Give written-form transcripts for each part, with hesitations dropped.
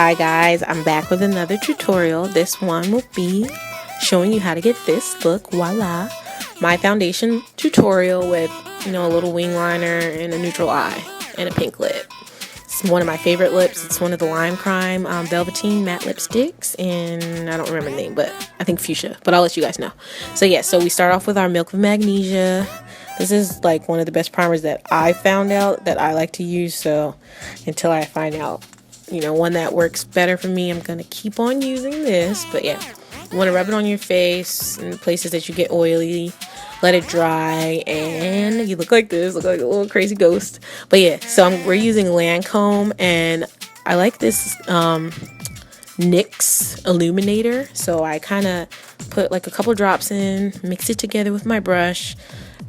Hi guys, I'm back with another tutorial. This one will be showing you how to get this look, voila, my foundation tutorial with, a little wing liner and a neutral eye and a pink lip. It's one of my favorite lips. It's one of the Limecrime velvetine matte lipsticks, and I don't remember the name, but I think fuchsia, but I'll let you guys know. So yeah, so we start off with our Milk of Magnesia. This is like one of the best primers that I found out that I like to use, so until I find out one that works better for me, I'm gonna keep on using this. But yeah, you want to rub it on your face in places that you get oily, let it dry, and you look like this, look like a little crazy ghost. But yeah, so we're using Lancome, and I like this NYX illuminator, so I kind of put like a couple drops in, mix it together with my brush,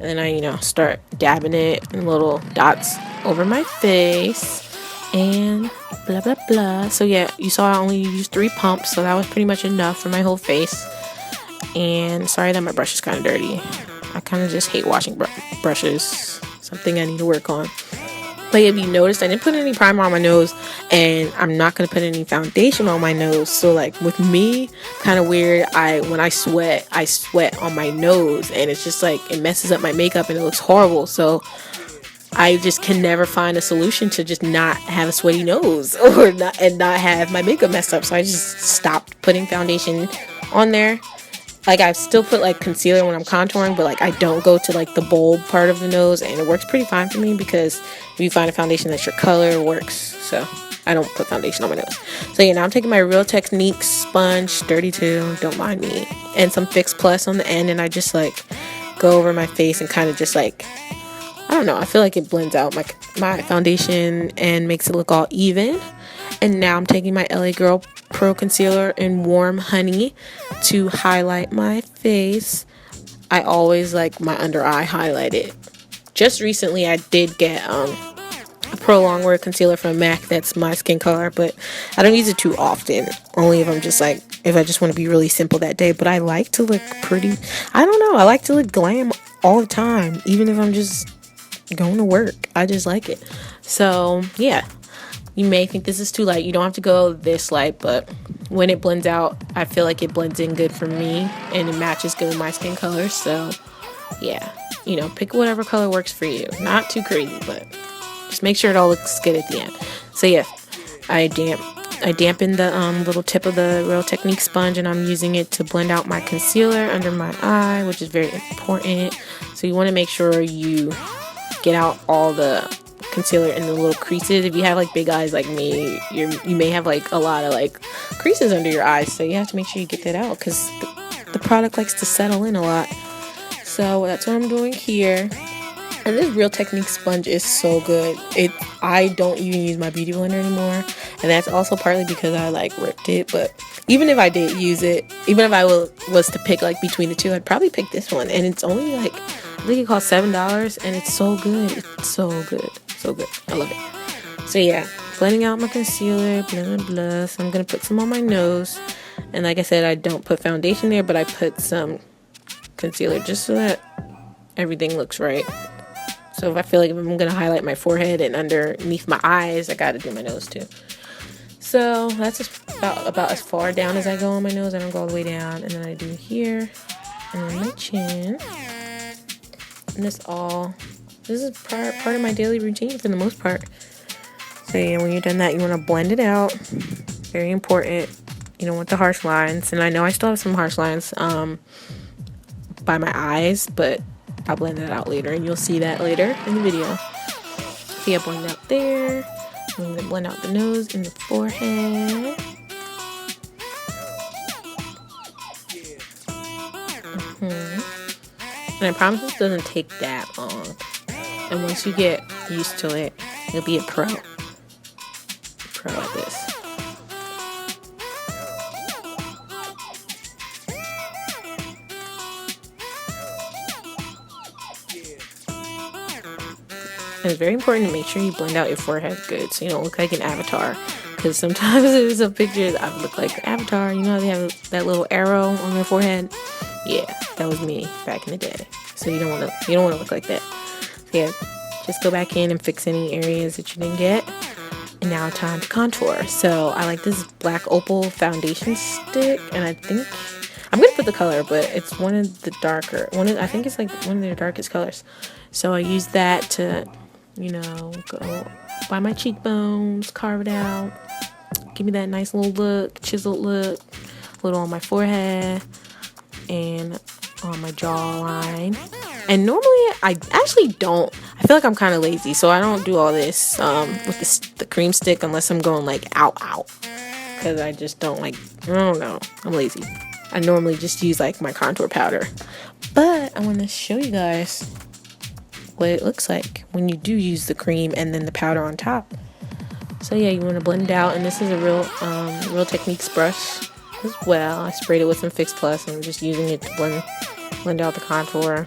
and then I start dabbing it in little dots over my face and blah blah blah. So yeah, you saw I only used 3 pumps, so that was pretty much enough for my whole face. And sorry that my brush is kind of dirty. I kind of just hate washing brushes. Something I need to work on. But if you noticed, I didn't put any primer on my nose, and I'm not going to put any foundation on my nose. So like with me, kind of weird, when I sweat on my nose, and it's just like it messes up my makeup and it looks horrible. So I just can never find a solution to just not have a sweaty nose or not have my makeup messed up. So I just stopped putting foundation on there. Like I still put like concealer when I'm contouring, but like I don't go to like the bold part of the nose, and it works pretty fine for me because if you find a foundation that's your color, it works. So I don't put foundation on my nose. So yeah, now I'm taking my Real Techniques sponge, 32, don't mind me, and some Fix Plus on the end, and I just like go over my face and kind of just like, I don't know, I feel like it blends out my foundation and makes it look all even. And now I'm taking my LA Girl Pro Concealer in Warm Honey to highlight my face. I always like my under eye highlighted. Just recently I did get a Pro Longwear concealer from MAC that's my skin color, but I don't use it too often. Only if if I just want to be really simple that day. But I like to look pretty. I don't know, I like to look glam all the time, even if I'm just going to work. I just like it. So yeah, you may think this is too light. You don't have to go this light, but when it blends out, I feel like it blends in good for me and it matches good with my skin color. So yeah, pick whatever color works for you. Not too crazy, but just make sure it all looks good at the end. So yeah, I dampened the little tip of the Real Technique sponge, and I'm using it to blend out my concealer under my eye, which is very important. So you want to make sure you get out all the concealer in the little creases. If you have like big eyes like me, you may have like a lot of like creases under your eyes, so you have to make sure you get that out because the product likes to settle in a lot. So that's what I'm doing here. And this Real Technique sponge is so good. I don't even use my beauty blender anymore, and that's also partly because I like ripped it. But even if I did use it, even if I was to pick like between the two, I'd probably pick this one. And it's only like, I think it costs $7, and it's so good. It's so good. So good. I love it. So yeah, blending out my concealer, blah, blah, blah. So I'm going to put some on my nose. And like I said, I don't put foundation there, but I put some concealer just so that everything looks right. So if I feel like if I'm going to highlight my forehead and underneath my eyes, I got to do my nose too. So that's just about as far down as I go on my nose. I don't go all the way down. And then I do here and then my chin. And this is part of my daily routine for the most part. So yeah, when you're done that, you want to blend it out. Very important. You don't want the harsh lines. And I know I still have some harsh lines by my eyes, but I'll blend that out later, and you'll see that later in the video. So yeah, blend out there. I'm gonna blend out the nose and the forehead. And I promise this doesn't take that long. And once you get used to it, you'll be a pro at this. And it's very important to make sure you blend out your forehead good, so you don't look like an avatar. Because sometimes there's some pictures I look like an avatar. You know how they have that little arrow on their forehead? Yeah, that was me back in the day. So you don't want to look like that. So yeah, just go back in and fix any areas that you didn't get. And now time to contour. So I like this black Opal Foundation Stick, and I think I'm gonna put the color, but it's one of the darker I think it's like one of their darkest colors. So I use that to, you know, go by my cheekbones, carve it out, give me that nice little look, chiseled look, a little on my forehead and on my jawline. And normally I actually don't. I feel like I'm kind of lazy, so I don't do all this with the cream stick unless I'm going like out, because I just don't like. I don't know. I'm lazy. I normally just use like my contour powder, but I want to show you guys what it looks like when you do use the cream and then the powder on top. So yeah, you want to blend it out, and this is a Real Techniques brush as well. I sprayed it with some Fix Plus, and I'm just using it to blend out the contour.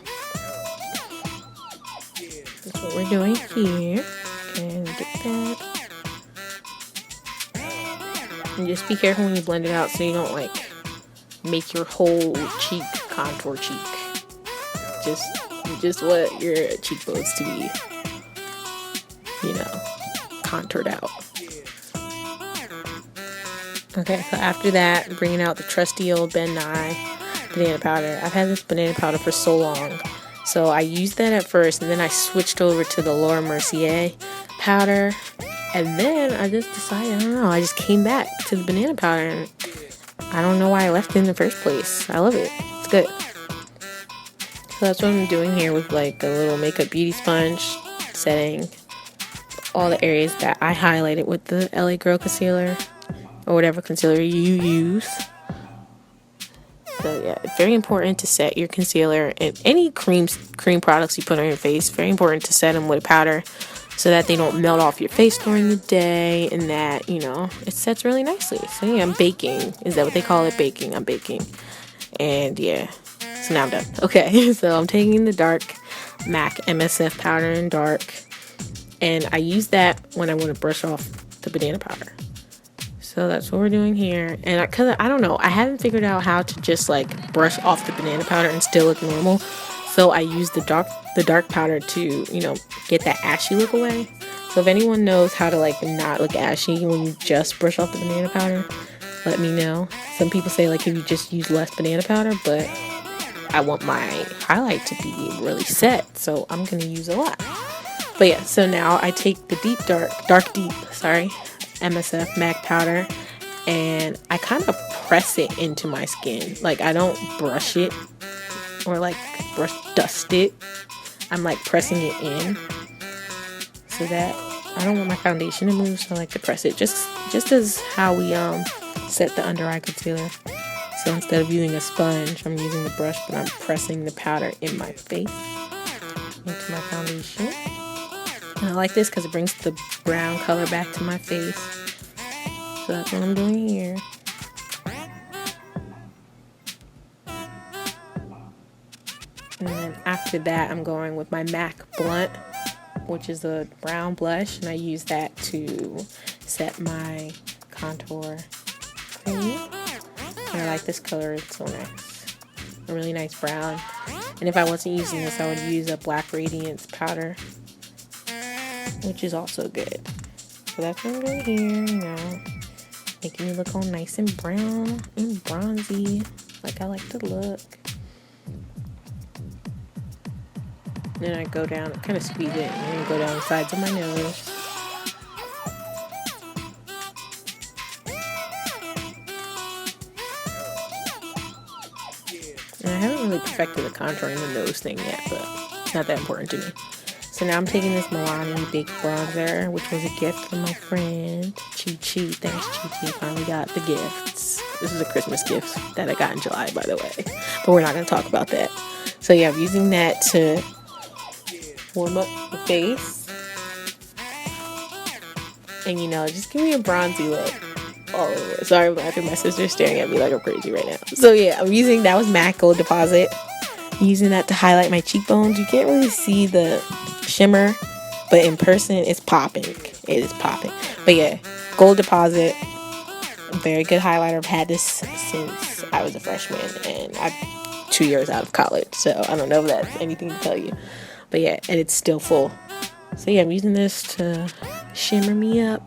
That's what we're doing here. And get that. And just be careful when you blend it out so you don't like make your whole cheek contour cheek. You just want your cheekbones to be, you know, contoured out. Okay, so after that, bringing out the trusty old Ben Nye banana powder. I've had this banana powder for so long. So I used that at first, and then I switched over to the Laura Mercier powder. And then I just decided, I don't know, I just came back to the banana powder, and I don't know why I left it in the first place. I love it. It's good. So that's what I'm doing here with like a little makeup beauty sponge, setting all the areas that I highlighted with the LA Girl concealer or whatever concealer you use. So yeah, it's very important to set your concealer and any cream products you put on your face. Very important to set them with a powder so that they don't melt off your face during the day, and that, you know, it sets really nicely. So yeah, I'm baking. Is that what they call it? Baking. I'm baking. And yeah, so now I'm done. Okay, so I'm taking the dark MAC MSF powder in dark, and I use that when I want to brush off the banana powder. So that's what we're doing here. And because I don't know, I haven't figured out how to just like brush off the banana powder and still look normal. So I use the dark powder to, you know, get that ashy look away. So if anyone knows how to like not look ashy when you just brush off the banana powder, let me know. Some people say like if you just use less banana powder, but I want my highlight to be really set, so I'm gonna use a lot. But yeah, so now I take the dark deep MSF MAC powder, and I kind of press it into my skin. Like I don't brush it or like dust it. I'm like pressing it in so that I don't want my foundation to move, so I like to press it just as how we set the under eye concealer. So instead of using a sponge, I'm using the brush, but I'm pressing the powder in my face into my foundation. And I like this because it brings the brown color back to my face. So that's what I'm doing here. And then after that, I'm going with my MAC Blunt, which is a brown blush, and I use that to set my contour cream. And I like this color, it's so nice. A really nice brown. And if I wasn't using this, I would use a black Radiance powder, which is also good. So that's what I'm doing here, you know, making me look all nice and brown and bronzy, like I like to look. Then I go down, kind of squeeze it, and then go down the sides of my nose. And I haven't really perfected the contouring the nose thing yet, but it's not that important to me. So now I'm taking this Milani Big Bronzer, which was a gift from my friend Chi Chi. Thanks, Chi Chi. Finally got the gifts. This is a Christmas gift that I got in July, by the way. But we're not going to talk about that. So yeah, I'm using that to warm up the face. And, you know, just give me a bronzy look all over. Sorry, I'm laughing. My sister's staring at me like I'm crazy right now. So yeah, that was MAC Gold Deposit. I'm using that to highlight my cheekbones. You can't really see the shimmer, but in person it's popping. It is popping. But yeah, Gold Deposit, very good highlighter. I've had this since I was a freshman, and I'm 2 years out of college, so I don't know if that's anything to tell you. But yeah, and it's still full. So yeah, I'm using this to shimmer me up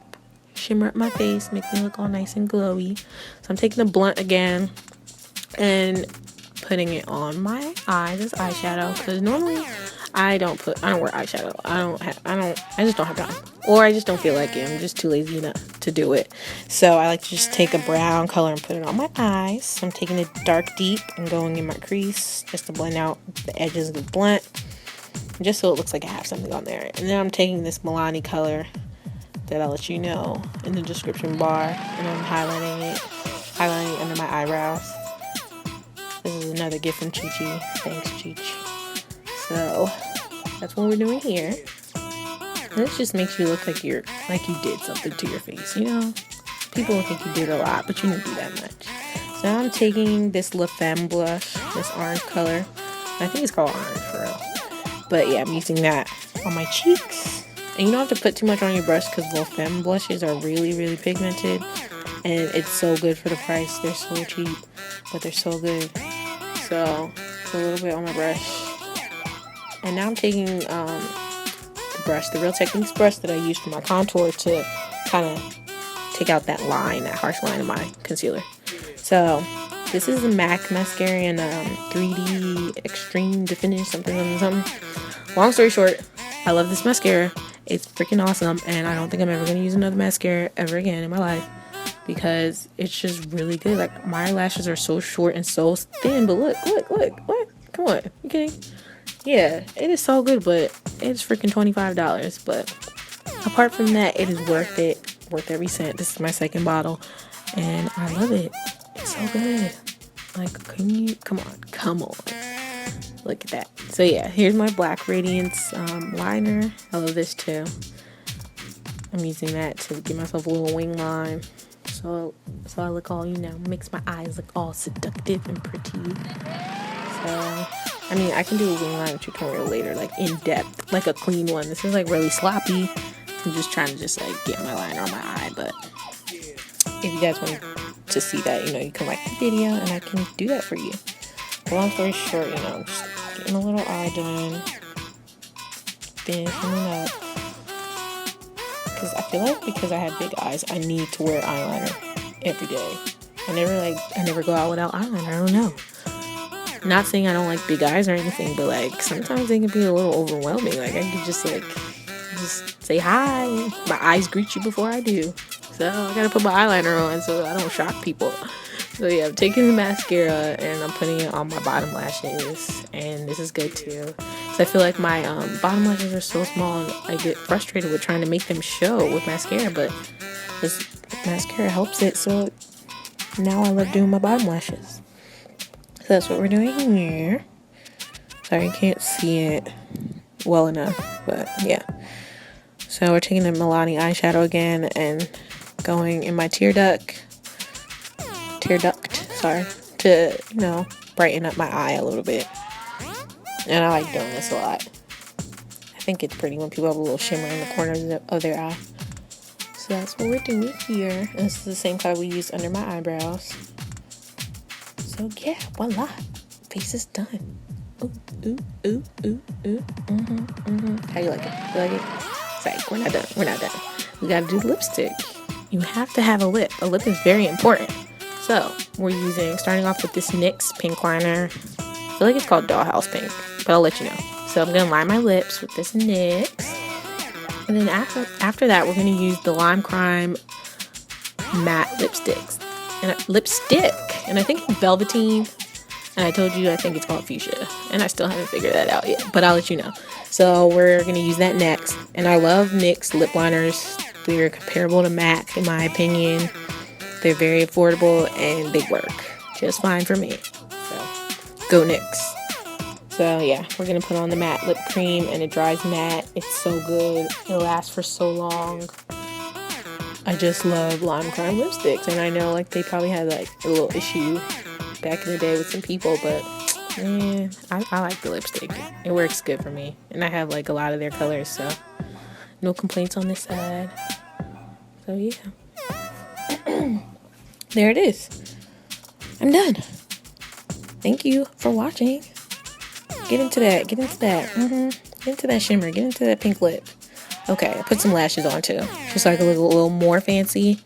shimmer up my face, make me look all nice and glowy. So I'm taking the blunt again and putting it on my eyes as eyeshadow, because normally I don't wear eyeshadow. I just don't have time, or I just don't feel like it. I'm just too lazy to do it. So I like to just take a brown color and put it on my eyes. So I'm taking it dark deep and going in my crease just to blend out the edges of the blunt, just so it looks like I have something on there. And then I'm taking this Milani color that I'll let you know in the description bar, and I'm highlighting under my eyebrows. This is another gift from Chi Chi. Thanks, Cheech. So that's what we're doing here. And this just makes you look like you did something to your face, you know? People will think you did a lot, but you didn't do that much. So now I'm taking this Femme blush, this orange color. I think it's called orange for real. But yeah, I'm using that on my cheeks. And you don't have to put too much on your brush, because Femme blushes are really, really pigmented. And it's so good for the price. They're so cheap, but they're so good. So a little bit on my brush. And now I'm taking the Real Techniques brush that I use for my contour to kind of take out that harsh line of my concealer. So this is the MAC mascara in 3D Extreme Definition something. Long story short, I love this mascara. It's freaking awesome, and I don't think I'm ever going to use another mascara ever again in my life, because it's just really good. Like, my eyelashes are so short and so thin, but look, what? Come on, you kidding? Yeah, it is so good, but it's freaking $25. But apart from that, it is worth it, worth every cent. This is my second bottle, and I love it. It's so good. Like, come on. Look at that. So yeah, here's my black Radiance liner. I love this too. I'm using that to give myself a little wing line. So I look all, makes my eyes look all seductive and pretty. So, I mean, I can do a wing line tutorial later, like in depth, like a clean one. This is like really sloppy. I'm just trying to get my liner on my eye. But if you guys want to see that, you can like the video and I can do that for you. But long story short, just getting a little eye done, finishing it up. Because I feel like because I have big eyes, I need to wear eyeliner every day. I never go out without eyeliner. I don't know. Not saying I don't like big eyes or anything, but like sometimes they can be a little overwhelming. Like I could just say hi. My eyes greet you before I do. So I gotta put my eyeliner on so I don't shock people. So yeah, I'm taking the mascara and I'm putting it on my bottom lashes, and this is good too. So I feel like my bottom lashes are so small and I get frustrated with trying to make them show with mascara, but this mascara helps it. So now I love doing my bottom lashes. So that's what we're doing here. Sorry, you can't see it well enough, but yeah. So we're taking the Milani eyeshadow again and going in my tear duct, to, brighten up my eye a little bit. And I like doing this a lot. I think it's pretty when people have a little shimmer in the corners of their eye. So that's what we're doing here. And this is the same color we used under my eyebrows. So yeah, voila. Face is done. Ooh, ooh, ooh, ooh, ooh. How you like it? You like it? Sorry, we're not done. We gotta do the lipstick. You have to have a lip. A lip is very important. So we're starting off with this NYX pink liner. I feel like it's called Dollhouse Pink, but I'll let you know. So I'm gonna line my lips with this NYX, and then after that we're gonna use the Limecrime matte lipstick, and I think velvetine. And I told you I think it's called fuchsia, and I still haven't figured that out yet, but I'll let you know. So we're gonna use that next, and I love NYX lip liners. They're comparable to MAC in my opinion. They're very affordable and they work just fine for me. So go NYX. So yeah, we're gonna put on the matte lip cream, and it dries matte. It's so good. It lasts for so long. I just love Limecrime lipsticks, and I know like they probably had like a little issue back in the day with some people, but man, I like the lipstick. It works good for me, and I have like a lot of their colors, so no complaints on this side. So yeah. There it is. I'm done. Thank you for watching. Get into that. Get into that shimmer. Get into that pink lip. Okay, I put some lashes on too, just so I could look a little more fancy.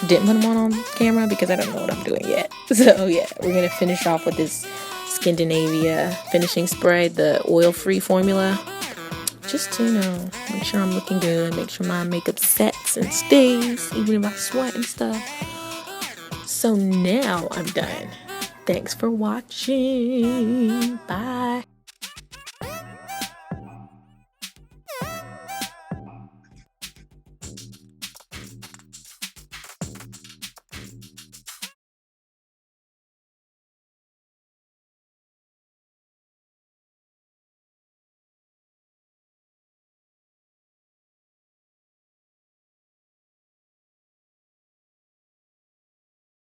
Didn't put them on camera because I don't know what I'm doing yet. So yeah, we're gonna finish off with this Skindinavia finishing spray, the oil-free formula. Just to, make sure I'm looking good, make sure my makeup sets and stays, even if I sweat and stuff. So now I'm done. Thanks for watching. Bye.